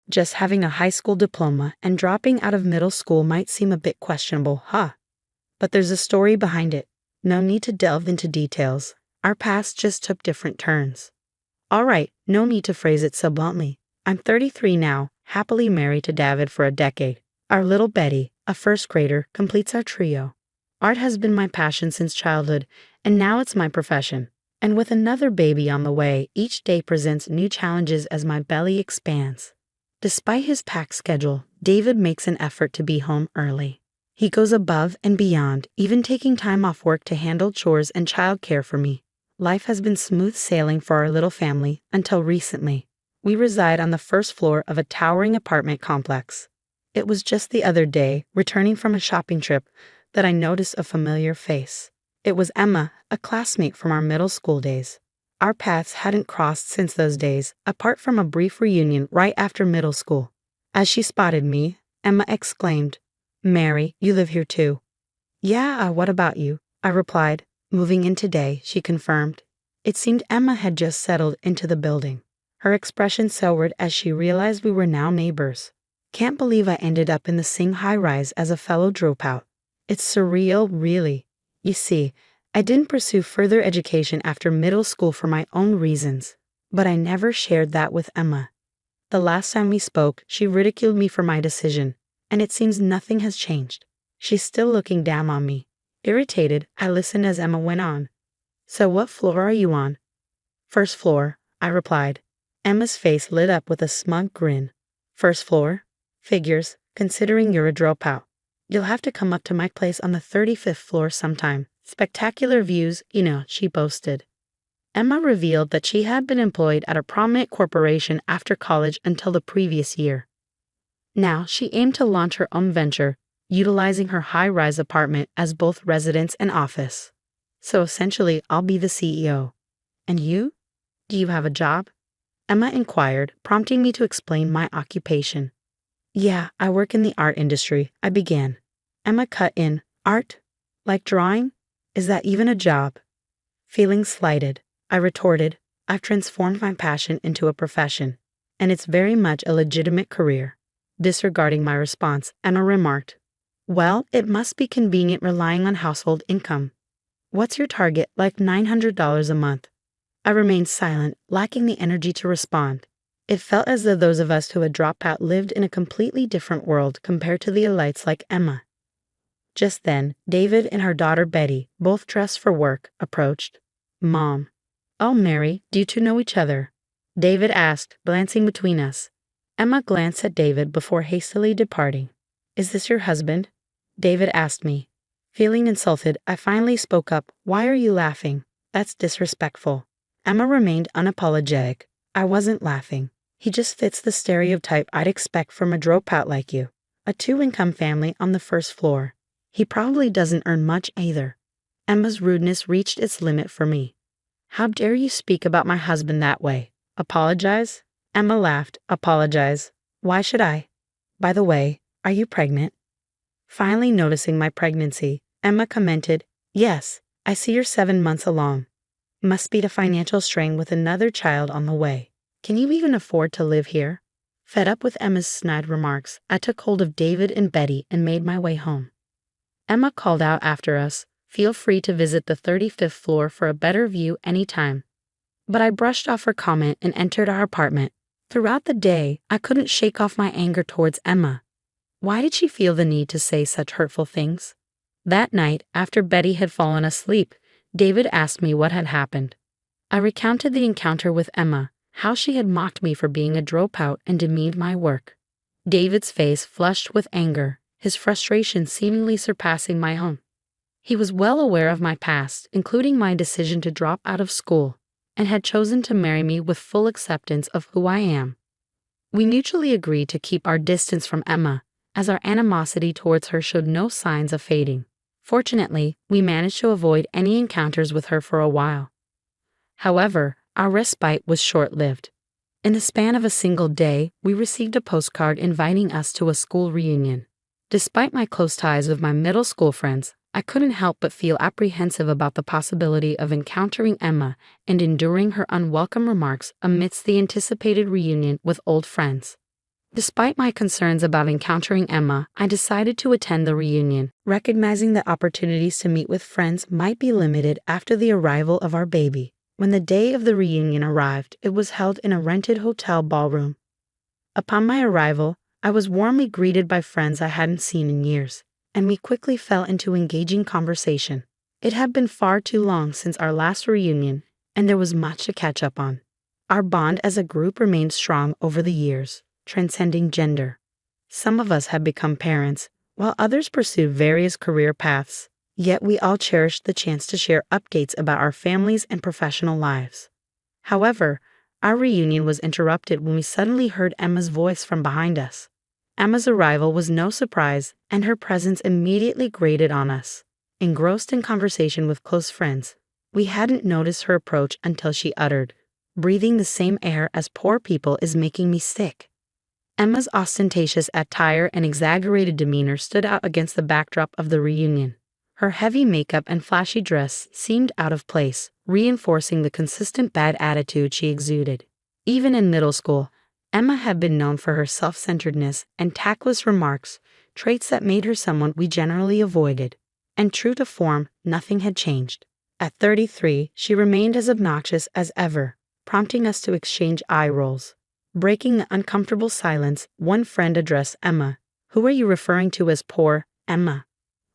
Just having a high school diploma and dropping out of middle school might seem a bit questionable, huh? But there's a story behind it. No need to delve into details. Our paths just took different turns. Alright, no need to phrase it so bluntly. I'm 33 now, happily married to David for a decade. Our little Betty, a first grader, completes our trio. Art has been my passion since childhood, and now it's my profession. And with another baby on the way, each day presents new challenges as my belly expands. Despite his packed schedule, David makes an effort to be home early. He goes above and beyond, even taking time off work to handle chores and childcare for me. Life has been smooth sailing for our little family until recently. We reside on the first floor of a towering apartment complex. It was just the other day, returning from a shopping trip, that I noticed a familiar face. It was Emma, a classmate from our middle school days. Our paths hadn't crossed since those days, apart from a brief reunion right after middle school. As she spotted me, Emma exclaimed, "Mary, you live here too." "Yeah, what about you?" I replied. "Moving in today," she confirmed. It seemed Emma had just settled into the building. Her expression soured as she realized we were now neighbors. Can't believe I ended up in the same high-rise as a fellow dropout. It's surreal, really. You see, I didn't pursue further education after middle school for my own reasons, but I never shared that with Emma. The last time we spoke, she ridiculed me for my decision, and it seems nothing has changed. She's still looking down on me. Irritated, I listened as Emma went on. "So what floor are you on?" "First floor," I replied. Emma's face lit up with a smug grin. "First floor? Figures, considering you're a dropout. You'll have to come up to my place on the 35th floor sometime. Spectacular views, she boasted. Emma revealed that she had been employed at a prominent corporation after college until the previous year. Now she aimed to launch her own venture, utilizing her high-rise apartment as both residence and office. So essentially, I'll be the CEO. "And you? Do you have a job?" Emma inquired, prompting me to explain my occupation. "Yeah, I work in the art industry," I began. Emma cut in, "Art? Like drawing? Is that even a job?" Feeling slighted, I retorted, "I've transformed my passion into a profession, and it's very much a legitimate career." Disregarding my response, Emma remarked, "Well, it must be convenient relying on household income. What's your target, like $900 a month?" I remained silent, lacking the energy to respond. It felt as though those of us who had dropped out lived in a completely different world compared to the elites like Emma. Just then, David and her daughter Betty, both dressed for work, approached. "Mom." "Oh, Mary, do you two know each other?" David asked, glancing between us. Emma glanced at David before hastily departing. "Is this your husband?" David asked me. Feeling insulted, I finally spoke up. "Why are you laughing? That's disrespectful." Emma remained unapologetic. "I wasn't laughing. He just fits the stereotype I'd expect from a dropout like you. A two-income family on the first floor. He probably doesn't earn much either." Emma's rudeness reached its limit for me. "How dare you speak about my husband that way? Apologize?" Emma laughed. "Apologize? Why should I? By the way, are you pregnant?" Finally noticing my pregnancy, Emma commented, "Yes, I see you're 7 months along. Must be the financial strain with another child on the way. Can you even afford to live here?" Fed up with Emma's snide remarks, I took hold of David and Betty and made my way home. Emma called out after us, "Feel free to visit the 35th floor for a better view anytime." But I brushed off her comment and entered our apartment. Throughout the day, I couldn't shake off my anger towards Emma. Why did she feel the need to say such hurtful things? That night, after Betty had fallen asleep, David asked me what had happened. I recounted the encounter with Emma, how she had mocked me for being a dropout and demeaned my work. David's face flushed with anger, his frustration seemingly surpassing my own. He was well aware of my past, including my decision to drop out of school, and had chosen to marry me with full acceptance of who I am. We mutually agreed to keep our distance from Emma, as our animosity towards her showed no signs of fading. Fortunately, we managed to avoid any encounters with her for a while. However, our respite was short-lived. In the span of a single day, we received a postcard inviting us to a school reunion. Despite my close ties with my middle school friends, I couldn't help but feel apprehensive about the possibility of encountering Emma and enduring her unwelcome remarks amidst the anticipated reunion with old friends. Despite my concerns about encountering Emma, I decided to attend the reunion, recognizing that opportunities to meet with friends might be limited after the arrival of our baby. When the day of the reunion arrived, it was held in a rented hotel ballroom. Upon my arrival, I was warmly greeted by friends I hadn't seen in years, and we quickly fell into engaging conversation. It had been far too long since our last reunion, and there was much to catch up on. Our bond as a group remained strong over the years, transcending gender. Some of us had become parents, while others pursued various career paths, yet we all cherished the chance to share updates about our families and professional lives. However, our reunion was interrupted when we suddenly heard Emma's voice from behind us. Emma's arrival was no surprise, and her presence immediately grated on us. Engrossed in conversation with close friends, we hadn't noticed her approach until she uttered, "Breathing the same air as poor people is making me sick." Emma's ostentatious attire and exaggerated demeanor stood out against the backdrop of the reunion. Her heavy makeup and flashy dress seemed out of place, reinforcing the consistent bad attitude she exuded. Even in middle school, Emma had been known for her self-centeredness and tactless remarks, traits that made her someone we generally avoided. And true to form, nothing had changed. At 33, she remained as obnoxious as ever, prompting us to exchange eye rolls. Breaking the uncomfortable silence, one friend addressed Emma. "Who are you referring to as poor, Emma?"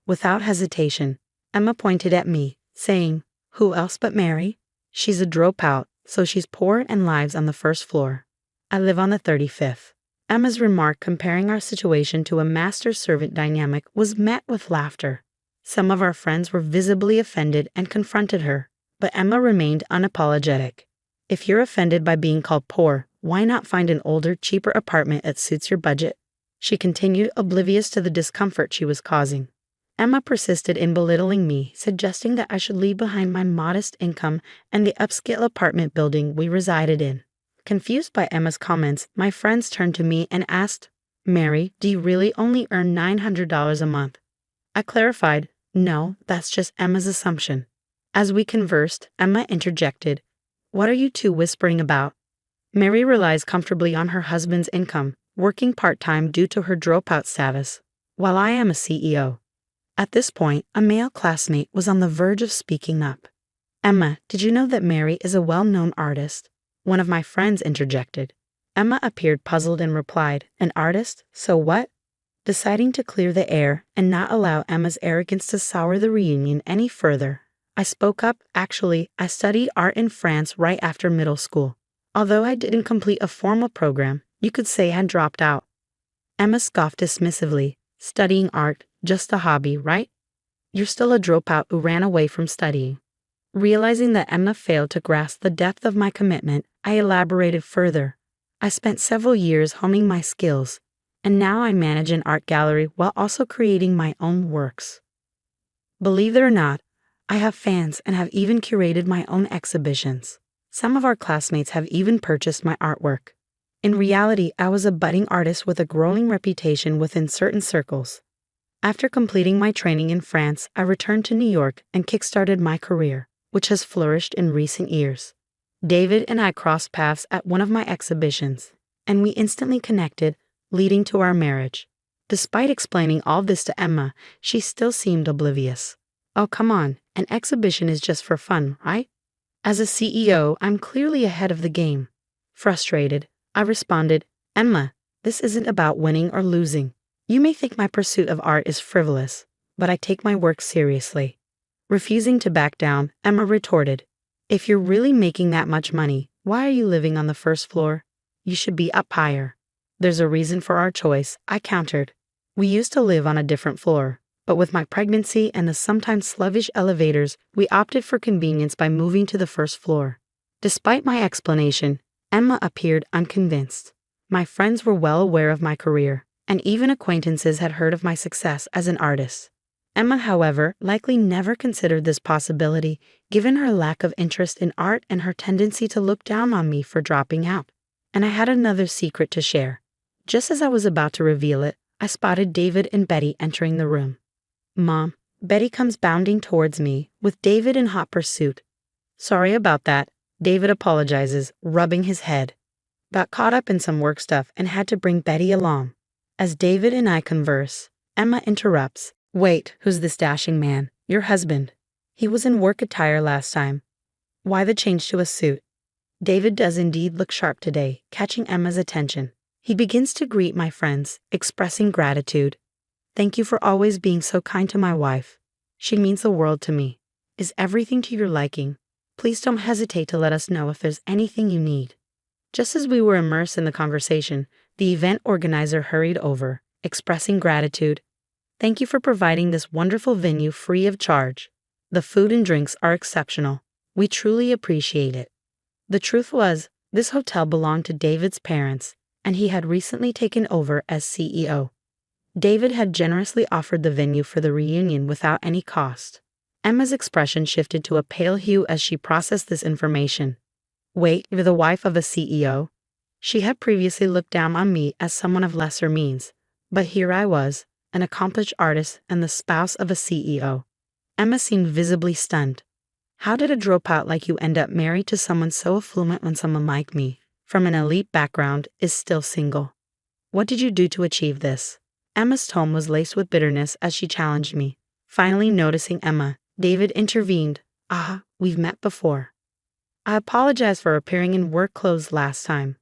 Without hesitation, Emma pointed at me, saying, "Who else but Mary? She's a dropout, so she's poor and lives on the first floor. I live on the 35th. Emma's remark comparing our situation to a master-servant dynamic was met with laughter. Some of our friends were visibly offended and confronted her, but Emma remained unapologetic. "If you're offended by being called poor, why not find an older, cheaper apartment that suits your budget?" She continued, oblivious to the discomfort she was causing. Emma persisted in belittling me, suggesting that I should leave behind my modest income and the upscale apartment building we resided in. Confused by Emma's comments, my friends turned to me and asked, "Mary, do you really only earn $900 a month?" I clarified, "No, that's just Emma's assumption." As we conversed, Emma interjected, "What are you two whispering about? Mary relies comfortably on her husband's income, working part-time due to her dropout status, while I am a CEO." At this point, a male classmate was on the verge of speaking up. "Emma, did you know that Mary is a well-known artist?" One of my friends interjected. Emma appeared puzzled and replied, "An artist? So what?" Deciding to clear the air and not allow Emma's arrogance to sour the reunion any further, I spoke up. "Actually, I studied art in France right after middle school. Although I didn't complete a formal program, you could say I dropped out." Emma scoffed dismissively. "Studying art, just a hobby, right? You're still a dropout who ran away from studying." Realizing that Emma failed to grasp the depth of my commitment, I elaborated further. "I spent several years honing my skills, and now I manage an art gallery while also creating my own works. Believe it or not, I have fans and have even curated my own exhibitions. Some of our classmates have even purchased my artwork." In reality, I was a budding artist with a growing reputation within certain circles. After completing my training in France, I returned to New York and kickstarted my career, which has flourished in recent years. David and I crossed paths at one of my exhibitions, and we instantly connected, leading to our marriage. Despite explaining all this to Emma, she still seemed oblivious. "Oh, come on, an exhibition is just for fun, right? As a CEO, I'm clearly ahead of the game." Frustrated, I responded, "Emma, this isn't about winning or losing. You may think my pursuit of art is frivolous, but I take my work seriously." Refusing to back down, Emma retorted, "If you're really making that much money, why are you living on the first floor? You should be up higher." "There's a reason for our choice," I countered. "We used to live on a different floor, but with my pregnancy and the sometimes sluggish elevators, we opted for convenience by moving to the first floor." Despite my explanation, Emma appeared unconvinced. My friends were well aware of my career, and even acquaintances had heard of my success as an artist. Emma, however, likely never considered this possibility, given her lack of interest in art and her tendency to look down on me for dropping out. And I had another secret to share. Just as I was about to reveal it, I spotted David and Betty entering the room. "Mom," Betty comes bounding towards me, with David in hot pursuit. "Sorry about that," David apologizes, rubbing his head. Got caught up in some work stuff and had to bring Betty along. As David and I converse, Emma interrupts. Wait, who's this dashing man? Your husband. He was in work attire last time. Why the change to a suit? David does indeed look sharp today, catching Emma's attention. He begins to greet my friends, expressing gratitude. Thank you for always being so kind to my wife. She means the world to me. Is everything to your liking? Please don't hesitate to let us know if there's anything you need. Just as we were immersed in the conversation, the event organizer hurried over, expressing gratitude. Thank you for providing this wonderful venue free of charge. The food and drinks are exceptional. We truly appreciate it. The truth was, this hotel belonged to David's parents, and he had recently taken over as CEO. David had generously offered the venue for the reunion without any cost. Emma's expression shifted to a pale hue as she processed this information. Wait, you're the wife of a CEO? She had previously looked down on me as someone of lesser means, but here I was, an accomplished artist and the spouse of a CEO. Emma seemed visibly stunned. How did a dropout like you end up married to someone so affluent when someone like me, from an elite background, is still single? What did you do to achieve this? Emma's tone was laced with bitterness as she challenged me. Finally noticing Emma, David intervened. We've met before. I apologize for appearing in work clothes last time.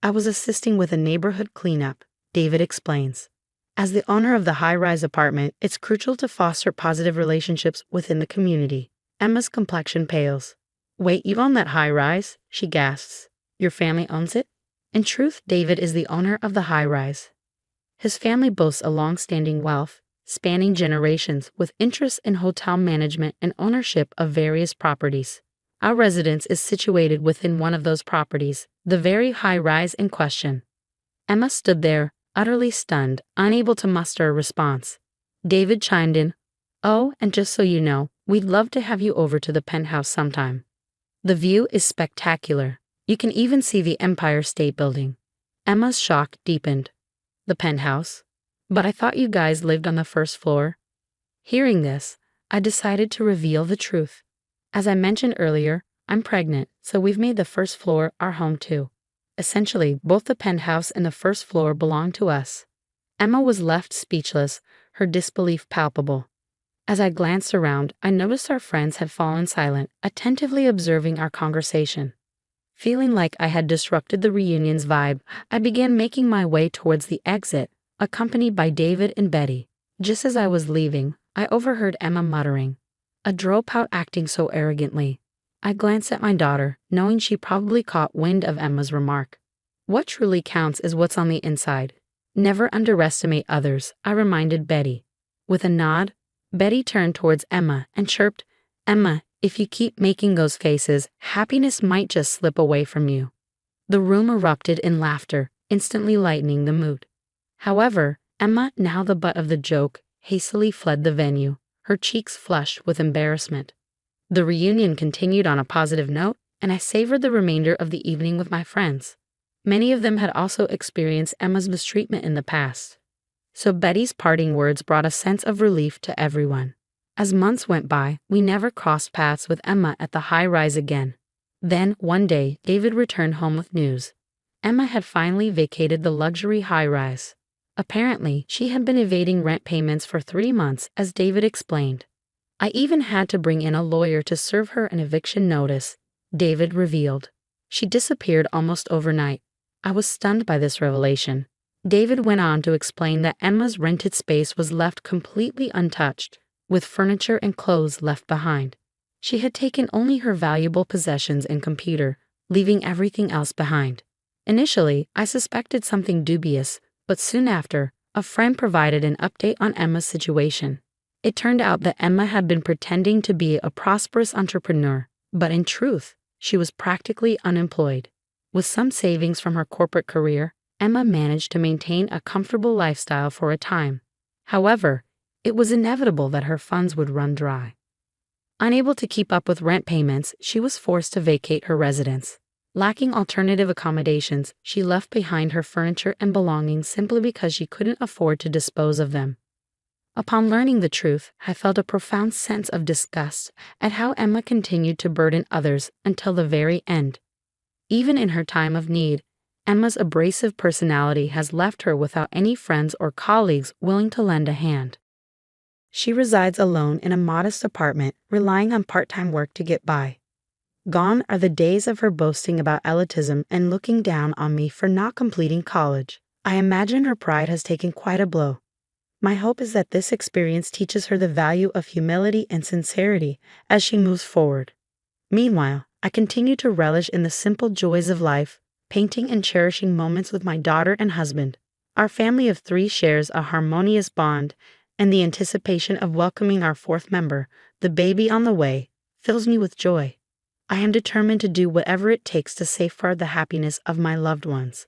I was assisting with a neighborhood cleanup, David explains. As the owner of the high-rise apartment, it's crucial to foster positive relationships within the community. Emma's complexion pales. Wait, you own that high-rise? She gasps. Your family owns it? In truth, David is the owner of the high-rise. His family boasts a long-standing wealth, spanning generations, with interests in hotel management and ownership of various properties. Our residence is situated within one of those properties, the very high-rise in question. Emma stood there, utterly stunned, unable to muster a response. David chimed in. Oh, and just so you know, we'd love to have you over to the penthouse sometime. The view is spectacular. You can even see the Empire State Building. Emma's shock deepened. The penthouse? But I thought you guys lived on the first floor. Hearing this, I decided to reveal the truth. As I mentioned earlier, I'm pregnant, so we've made the first floor our home too. Essentially, both the penthouse and the first floor belong to us. Emma was left speechless, her disbelief palpable. As I glanced around, I noticed our friends had fallen silent, attentively observing our conversation. Feeling like I had disrupted the reunion's vibe, I began making my way towards the exit, accompanied by David and Betty. Just as I was leaving, I overheard Emma muttering, "A dropout acting so arrogantly." I glanced at my daughter, knowing she probably caught wind of Emma's remark. What truly counts is what's on the inside. Never underestimate others, I reminded Betty. With a nod, Betty turned towards Emma and chirped, "Emma, if you keep making those faces, happiness might just slip away from you." The room erupted in laughter, instantly lightening the mood. However, Emma, now the butt of the joke, hastily fled the venue, her cheeks flushed with embarrassment. The reunion continued on a positive note, and I savored the remainder of the evening with my friends. Many of them had also experienced Emma's mistreatment in the past. So Betty's parting words brought a sense of relief to everyone. As months went by, we never crossed paths with Emma at the high-rise again. Then, one day, David returned home with news. Emma had finally vacated the luxury high-rise. Apparently, she had been evading rent payments for 3 months, as David explained. I even had to bring in a lawyer to serve her an eviction notice, David revealed. She disappeared almost overnight. I was stunned by this revelation. David went on to explain that Emma's rented space was left completely untouched, with furniture and clothes left behind. She had taken only her valuable possessions and computer, leaving everything else behind. Initially, I suspected something dubious, but soon after, a friend provided an update on Emma's situation. It turned out that Emma had been pretending to be a prosperous entrepreneur, but in truth, she was practically unemployed. With some savings from her corporate career, Emma managed to maintain a comfortable lifestyle for a time. However, it was inevitable that her funds would run dry. Unable to keep up with rent payments, she was forced to vacate her residence. Lacking alternative accommodations, she left behind her furniture and belongings simply because she couldn't afford to dispose of them. Upon learning the truth, I felt a profound sense of disgust at how Emma continued to burden others until the very end. Even in her time of need, Emma's abrasive personality has left her without any friends or colleagues willing to lend a hand. She resides alone in a modest apartment, relying on part-time work to get by. Gone are the days of her boasting about elitism and looking down on me for not completing college. I imagine her pride has taken quite a blow. My hope is that this experience teaches her the value of humility and sincerity as she moves forward. Meanwhile, I continue to relish in the simple joys of life, painting and cherishing moments with my daughter and husband. Our family of 3 shares a harmonious bond, and the anticipation of welcoming our 4th member, the baby on the way, fills me with joy. I am determined to do whatever it takes to safeguard the happiness of my loved ones.